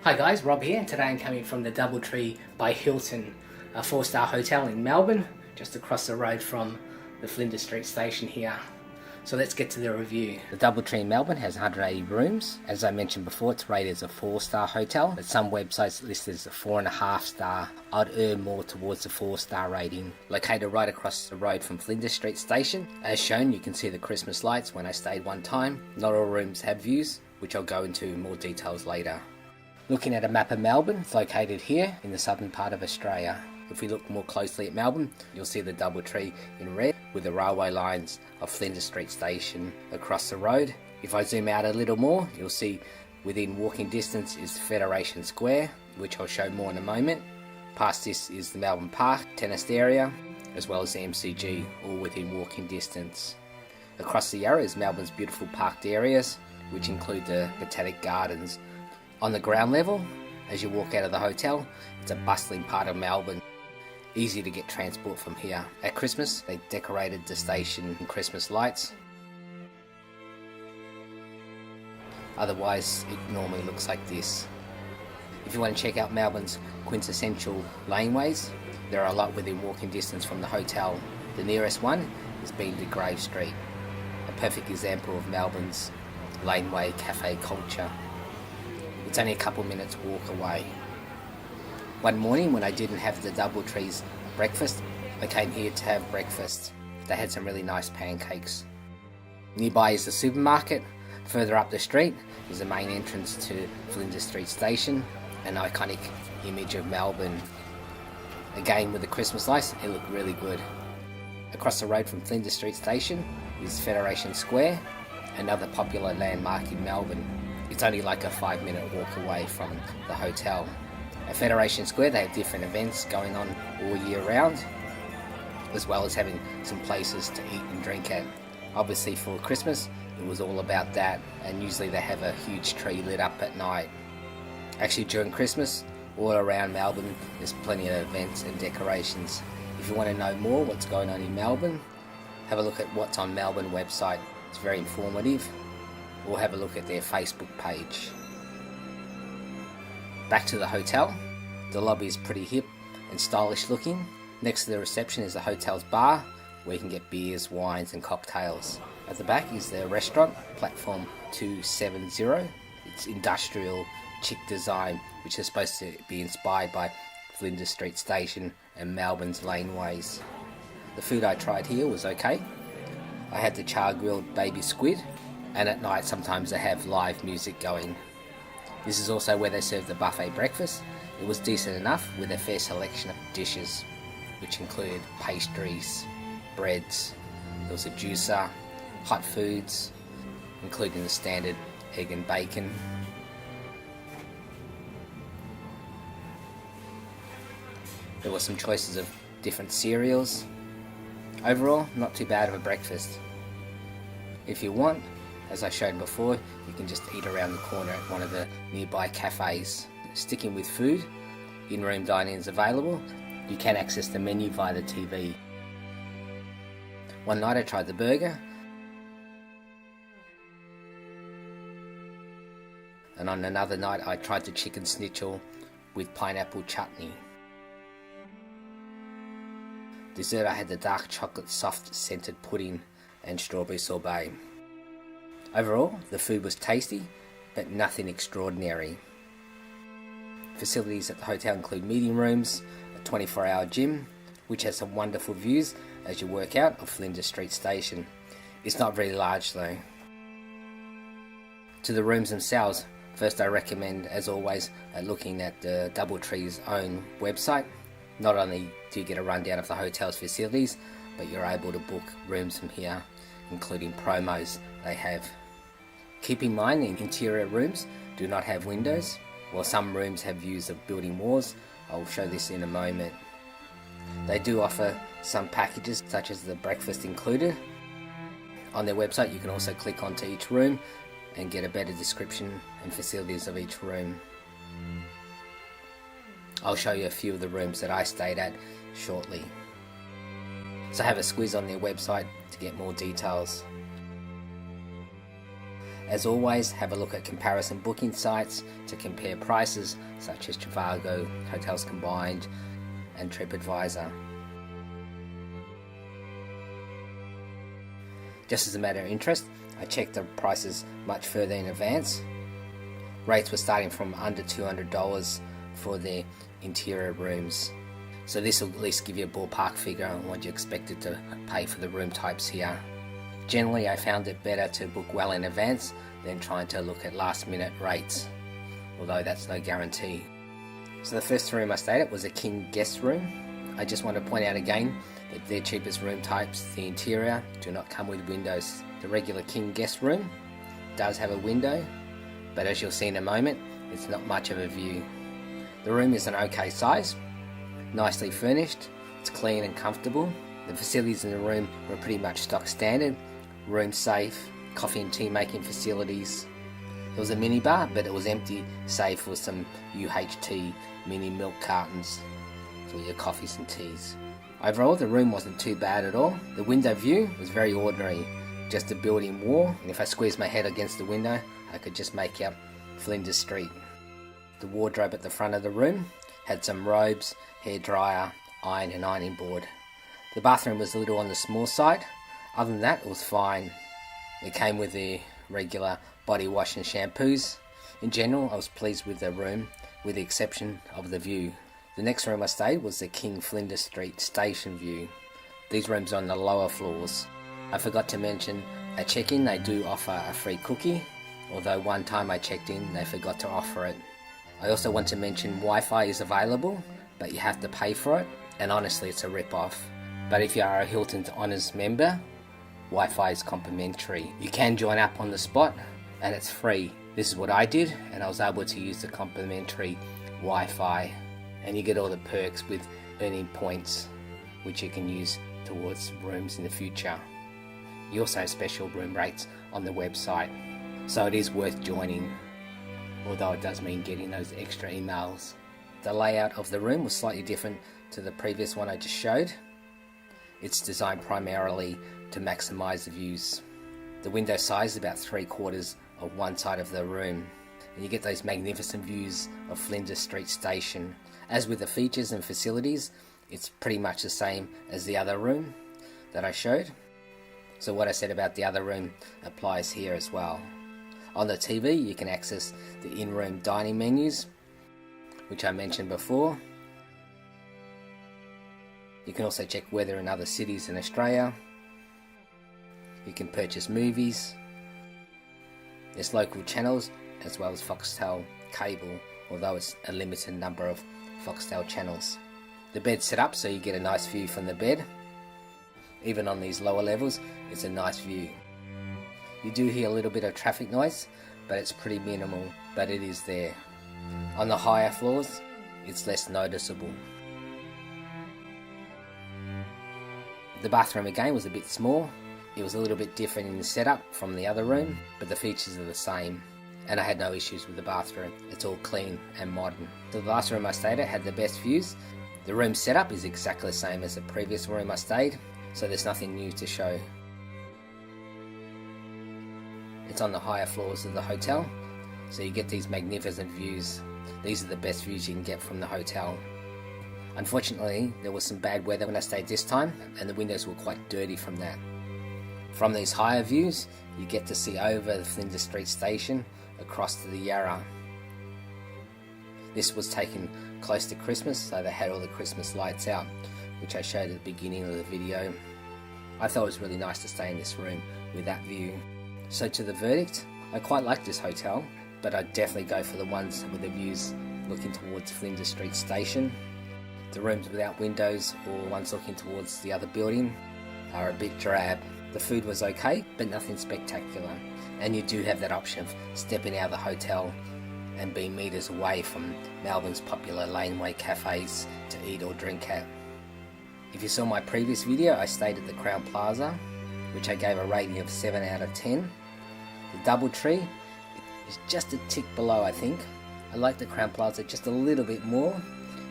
Hi guys, Rob here. Today I'm coming from the DoubleTree by Hilton, a 4-star hotel in Melbourne, just across the road from the Flinders Street Station here. So let's get to the review. The DoubleTree in Melbourne has 180 rooms. As I mentioned before, it's rated as a 4-star hotel, but some websites list it as a 4.5 star. I'd err more towards the 4-star rating. Located right across the road from Flinders Street Station. As shown, you can see the Christmas lights when I stayed one time. Not all rooms have views, which I'll go into more details later. Looking at a map of Melbourne, it's located here in the southern part of Australia. If we look more closely at Melbourne, you'll see the DoubleTree in red with the railway lines of Flinders Street Station across the road. If I zoom out a little more, you'll see within walking distance is Federation Square, which I'll show more in a moment. Past this is the Melbourne Park tennis area, as well as the MCG, all within walking distance. Across the arrow is Melbourne's beautiful parked areas, which include the Botanic Gardens. On the ground level, as you walk out of the hotel, it's a bustling part of Melbourne. Easy to get transport from here. At Christmas, they decorated the station in Christmas lights. Otherwise, it normally looks like this. If you want to check out Melbourne's quintessential laneways, there are a lot within walking distance from the hotel. The nearest one is being Degraves Street, a perfect example of Melbourne's laneway cafe culture. It's only a couple minutes walk away. One morning when I didn't have the DoubleTree's breakfast, I came here to have breakfast. They had some really nice pancakes. Nearby is the supermarket. Further up the street is the main entrance to Flinders Street Station, an iconic image of Melbourne. Again, with the Christmas lights, it looked really good. Across the road from Flinders Street Station is Federation Square, another popular landmark in Melbourne. It's only like a 5-minute walk away from the hotel. At Federation Square they have different events going on all year round, as well as having some places to eat and drink at. Obviously for Christmas it was all about that, and usually they have a huge tree lit up at night. Actually during Christmas, all around Melbourne there's plenty of events and decorations. If you want to know more what's going on in Melbourne, have a look at what's on Melbourne website. It's very informative. Or have a look at their Facebook page. Back to the hotel. The lobby is pretty hip and stylish looking. Next to the reception is the hotel's bar, where you can get beers, wines and cocktails. At the back is the restaurant, platform 270. It's industrial, chic design, which is supposed to be inspired by Flinders Street Station and Melbourne's laneways. The food I tried here was okay. I had the char-grilled baby squid, and at night sometimes they have live music going. This is also where they serve the buffet breakfast. It was decent enough with a fair selection of dishes, which included pastries, breads, there was a juicer, hot foods, including the standard egg and bacon. There were some choices of different cereals. Overall, not too bad of a breakfast. If you want, as I showed before, you can just eat around the corner at one of the nearby cafes. Sticking with food, in-room dining is available. You can access the menu via the TV. One night I tried the burger, and on another night I tried the chicken schnitzel with pineapple chutney. Dessert, I had the dark chocolate soft scented pudding and strawberry sorbet. Overall, the food was tasty, but nothing extraordinary. Facilities at the hotel include meeting rooms, a 24-hour gym, which has some wonderful views as you work out of Flinders Street Station. It's not very large though. To the rooms themselves, first I recommend, as always, looking at the DoubleTree's own website. Not only do you get a rundown of the hotel's facilities, but you're able to book rooms from here, including promos they have. Keep in mind the interior rooms do not have windows, while some rooms have views of building walls. I'll show this in a moment. They do offer some packages such as the breakfast included. On their website you can also click onto each room and get a better description and facilities of each room. I'll show you a few of the rooms that I stayed at shortly. So have a squiz on their website to get more details. As always, have a look at comparison booking sites to compare prices such as Trivago, Hotels Combined and TripAdvisor. Just as a matter of interest, I checked the prices much further in advance. Rates were starting from under $200 for their interior rooms. So this will at least give you a ballpark figure on what you expected to pay for the room types here. Generally, I found it better to book well in advance than trying to look at last minute rates, although that's no guarantee. So the first room I stayed at was a king guest room. I just want to point out again that their cheapest room types, the interior, do not come with windows. The regular king guest room does have a window, but as you'll see in a moment, it's not much of a view. The room is an okay size, nicely furnished, it's clean and comfortable. The facilities in the room were pretty much stock standard. Room safe, coffee and tea making facilities. There was a minibar, but it was empty save for some UHT mini milk cartons for your coffees and teas. Overall, the room wasn't too bad at all. The window view was very ordinary, just a building wall, and if I squeezed my head against the window, I could just make out Flinders Street. The wardrobe at the front of the room had some robes, hairdryer, iron and ironing board. The bathroom was a little on the small side. Other than that, it was fine. It came with the regular body wash and shampoos. In general, I was pleased with the room, with the exception of the view. The next room I stayed was the King Flinders Street Station view. These rooms are on the lower floors. I forgot to mention, at check-in they do offer a free cookie, although one time I checked in they forgot to offer it. I also want to mention Wi-Fi is available, but you have to pay for it, and honestly it's a rip-off. But if you are a Hilton's Honours member, Wi-Fi is complimentary. You can join up on the spot and it's free. This is what I did, and I was able to use the complimentary Wi-Fi, and you get all the perks with earning points which you can use towards rooms in the future. You also have special room rates on the website, so it is worth joining, although it does mean getting those extra emails. The layout of the room was slightly different to the previous one I just showed. It's designed primarily to maximise the views. The window size is about 3/4 of one side of the room, and you get those magnificent views of Flinders Street Station. As with the features and facilities, it's pretty much the same as the other room that I showed. So what I said about the other room applies here as well. On the TV you can access the in-room dining menus, which I mentioned before. You can also check weather in other cities in Australia. You can purchase movies. There's local channels as well as Foxtel cable, although it's a limited number of Foxtel channels. The bed's set up so you get a nice view from the bed. Even on these lower levels, it's a nice view. You do hear a little bit of traffic noise, but it's pretty minimal, but it is there. On the higher floors, it's less noticeable. The bathroom again was a bit small. It was a little bit different in the setup from the other room, but the features are the same, and I had no issues with the bathroom. It's all clean and modern. The last room I stayed at had the best views. The room setup is exactly the same as the previous room I stayed, so there's nothing new to show. It's on the higher floors of the hotel, so you get these magnificent views. These are the best views you can get from the hotel. Unfortunately, there was some bad weather when I stayed this time, and the windows were quite dirty from that. From these higher views, you get to see over the Flinders Street Station across to the Yarra. This was taken close to Christmas, so they had all the Christmas lights out, which I showed at the beginning of the video. I thought it was really nice to stay in this room with that view. So to the verdict, I quite like this hotel, but I'd definitely go for the ones with the views looking towards Flinders Street Station. The rooms without windows or ones looking towards the other building are a bit drab. The food was okay, but nothing spectacular, and you do have that option of stepping out of the hotel and being metres away from Melbourne's popular laneway cafes to eat or drink at. If you saw my previous video, I stayed at the Crown Plaza, which I gave a rating of 7 out of 10. The DoubleTree is just a tick below, I think. I like the Crown Plaza just a little bit more,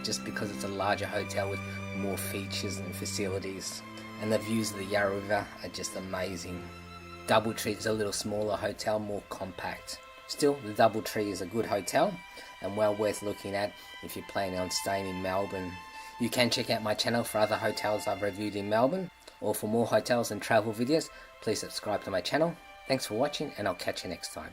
just because it's a larger hotel with more features and facilities, and the views of the Yarra River are just amazing. DoubleTree is a little smaller hotel, more compact. Still, the DoubleTree is a good hotel and well worth looking at if you're planning on staying in Melbourne. You can check out my channel for other hotels I've reviewed in Melbourne, or for more hotels and travel videos, please subscribe to my channel. Thanks for watching, and I'll catch you next time.